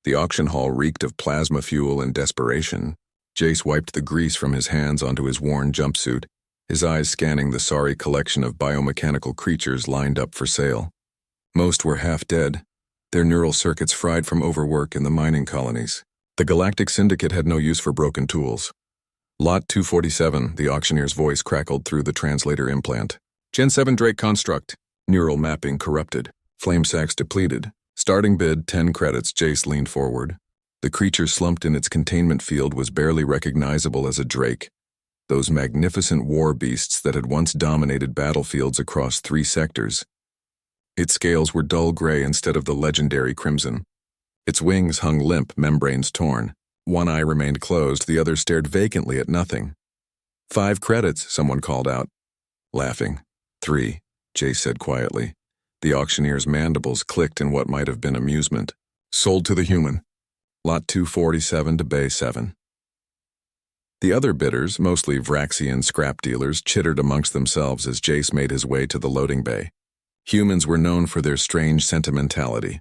The auction hall reeked of plasma fuel and desperation. Jace wiped the grease from his hands onto his worn jumpsuit, his eyes scanning the sorry collection of biomechanical creatures lined up for sale. Most were half dead, their neural circuits fried from overwork in the mining colonies. The Galactic Syndicate had no use for broken tools. Lot 247, the auctioneer's voice crackled through the translator implant. Gen 7 Drake construct. Neural mapping corrupted. Flame sacks depleted. Starting bid, 10 credits. Jace leaned forward. The creature slumped in its containment field was barely recognizable as a Drake. Those magnificent war beasts that had once dominated battlefields across 3 sectors. Its scales were dull gray instead of the legendary crimson. Its wings hung limp, membranes torn. One eye remained closed, the other stared vacantly at nothing. 5 credits, someone called out. Laughing. 3, Jace said quietly. The auctioneer's mandibles clicked in what might have been amusement. Sold to the human. Lot 247 to Bay 7. The other bidders, mostly Vraxian scrap dealers, chittered amongst themselves as Jace made his way to the loading bay. Humans were known for their strange sentimentality,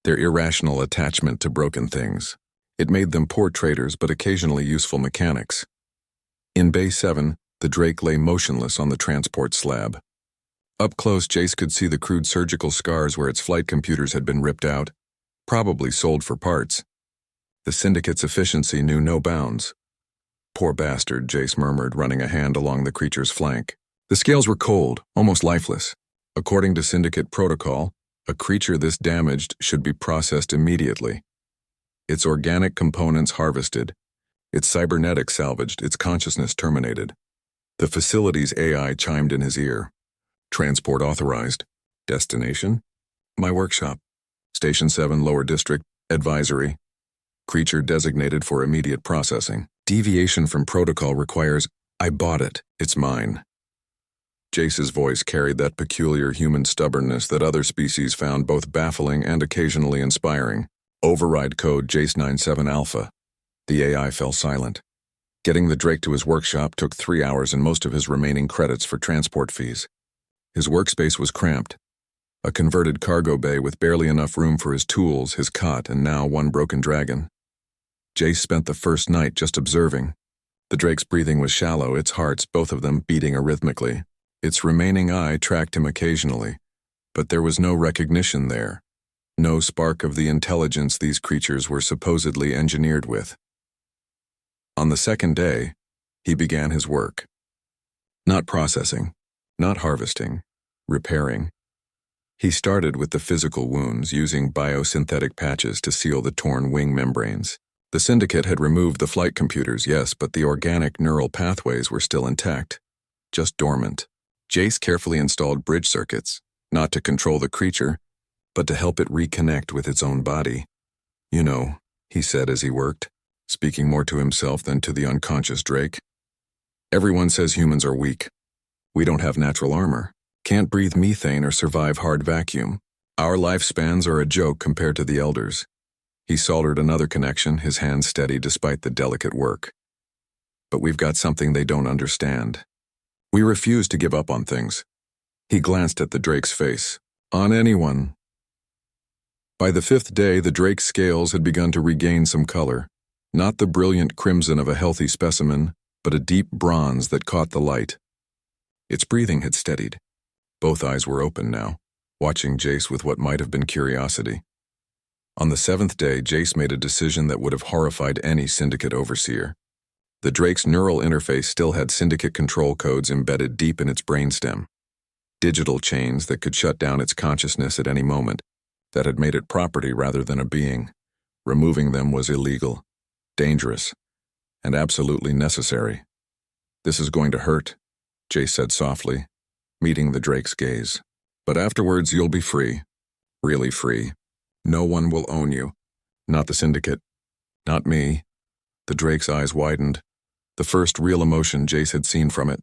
their irrational attachment to broken things. It made them poor traders but occasionally useful mechanics. In Bay 7, the Drake lay motionless on the transport slab. Up close, Jace could see the crude surgical scars where its flight computers had been ripped out, probably sold for parts. The Syndicate's efficiency knew no bounds. Poor bastard, Jace murmured, running a hand along the creature's flank. The scales were cold, almost lifeless. According to Syndicate protocol, a creature this damaged should be processed immediately. Its organic components harvested, its cybernetics salvaged, its consciousness terminated. The facility's AI chimed in his ear. Transport authorized. Destination? My workshop. Station 7, Lower District. Advisory. Creature designated for immediate processing. Deviation from protocol requires, I bought it, it's mine. Jace's voice carried that peculiar human stubbornness that other species found both baffling and occasionally inspiring. Override code Jace 97 Alpha. The AI fell silent. Getting the Drake to his workshop took 3 hours and most of his remaining credits for transport fees. His workspace was cramped. A converted cargo bay with barely enough room for his tools, his cot, and now one broken dragon. Jace spent the first night just observing. The Drake's breathing was shallow, its hearts, both of them, beating arrhythmically. Its remaining eye tracked him occasionally, but there was no recognition there. No spark of the intelligence these creatures were supposedly engineered with. On the second day, he began his work. Not processing, not harvesting, repairing. He started with the physical wounds, using biosynthetic patches to seal the torn wing membranes. The Syndicate had removed the flight computers, yes, but the organic neural pathways were still intact, just dormant. Jace carefully installed bridge circuits, not to control the creature, but to help it reconnect with its own body. You know, he said as he worked, speaking more to himself than to the unconscious Drake. Everyone says humans are weak. We don't have natural armor, can't breathe methane or survive hard vacuum. Our lifespans are a joke compared to the elders. He soldered another connection, his hands steady despite the delicate work. But we've got something they don't understand. We refuse to give up on things. He glanced at the Drake's face. On anyone. By the 5th day, the Drake's scales had begun to regain some color. Not the brilliant crimson of a healthy specimen, but a deep bronze that caught the light. Its breathing had steadied. Both eyes were open now, watching Jace with what might have been curiosity. On the 7th day, Jace made a decision that would have horrified any Syndicate overseer. The Drake's neural interface still had Syndicate control codes embedded deep in its brainstem. Digital chains that could shut down its consciousness at any moment, that had made it property rather than a being. Removing them was illegal, dangerous, and absolutely necessary. This is going to hurt, Jace said softly, meeting the Drake's gaze. But afterwards you'll be free. Really free. No one will own you. Not the Syndicate. Not me. The Drake's eyes widened. The first real emotion Jace had seen from it.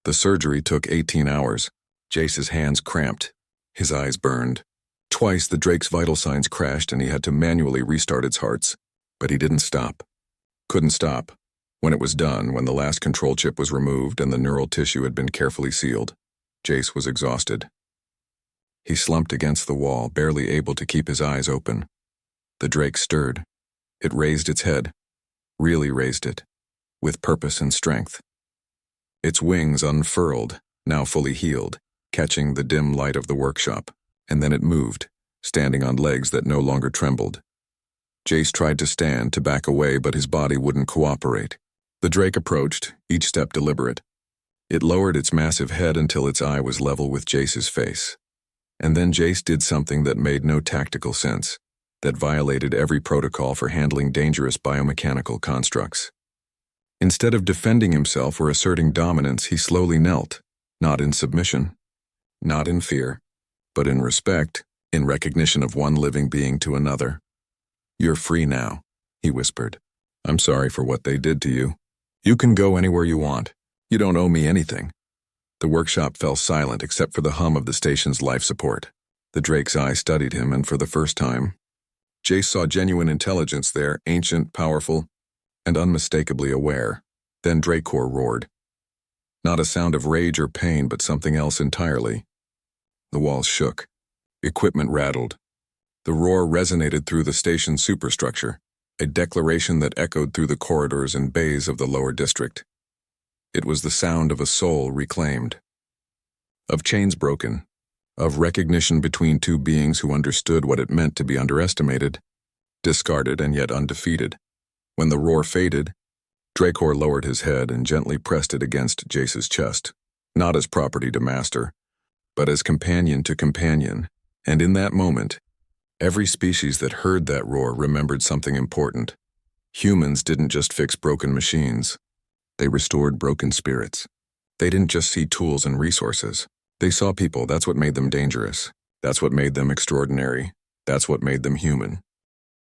The surgery took 18 hours. Jace's hands cramped. His eyes burned. Twice the Drake's vital signs crashed and he had to manually restart its hearts. But he didn't stop. Couldn't stop. When it was done, when the last control chip was removed and the neural tissue had been carefully sealed, Jace was exhausted. He slumped against the wall, barely able to keep his eyes open. The drake stirred. It raised its head, really raised it, with purpose and strength. Its wings unfurled, now fully healed, catching the dim light of the workshop, and then it moved, standing on legs that no longer trembled. Jace tried to stand, to back away, but his body wouldn't cooperate. The drake approached, each step deliberate. It lowered its massive head until its eye was level with Jace's face. And then Jace did something that made no tactical sense, that violated every protocol for handling dangerous biomechanical constructs. Instead of defending himself or asserting dominance, he slowly knelt, not in submission, not in fear, but in respect, in recognition of one living being to another. "You're free now," he whispered. "I'm sorry for what they did to you. You can go anywhere you want. You don't owe me anything." The workshop fell silent except for the hum of the station's life support. The drake's eye studied him, and for the first time, Jace saw genuine intelligence there, ancient, powerful, and unmistakably aware. Then Dracor roared. Not a sound of rage or pain, but something else entirely. The walls shook. Equipment rattled. The roar resonated through the station's superstructure, a declaration that echoed through the corridors and bays of the lower district. It was the sound of a soul reclaimed, of chains broken, of recognition between two beings who understood what it meant to be underestimated, discarded and yet undefeated. When the roar faded, Dracor lowered his head and gently pressed it against Jace's chest, not as property to master, but as companion to companion. And in that moment, every species that heard that roar remembered something important. Humans didn't just fix broken machines. They restored broken spirits. They didn't just see tools and resources. They saw people. That's what made them dangerous. That's what made them extraordinary. That's what made them human.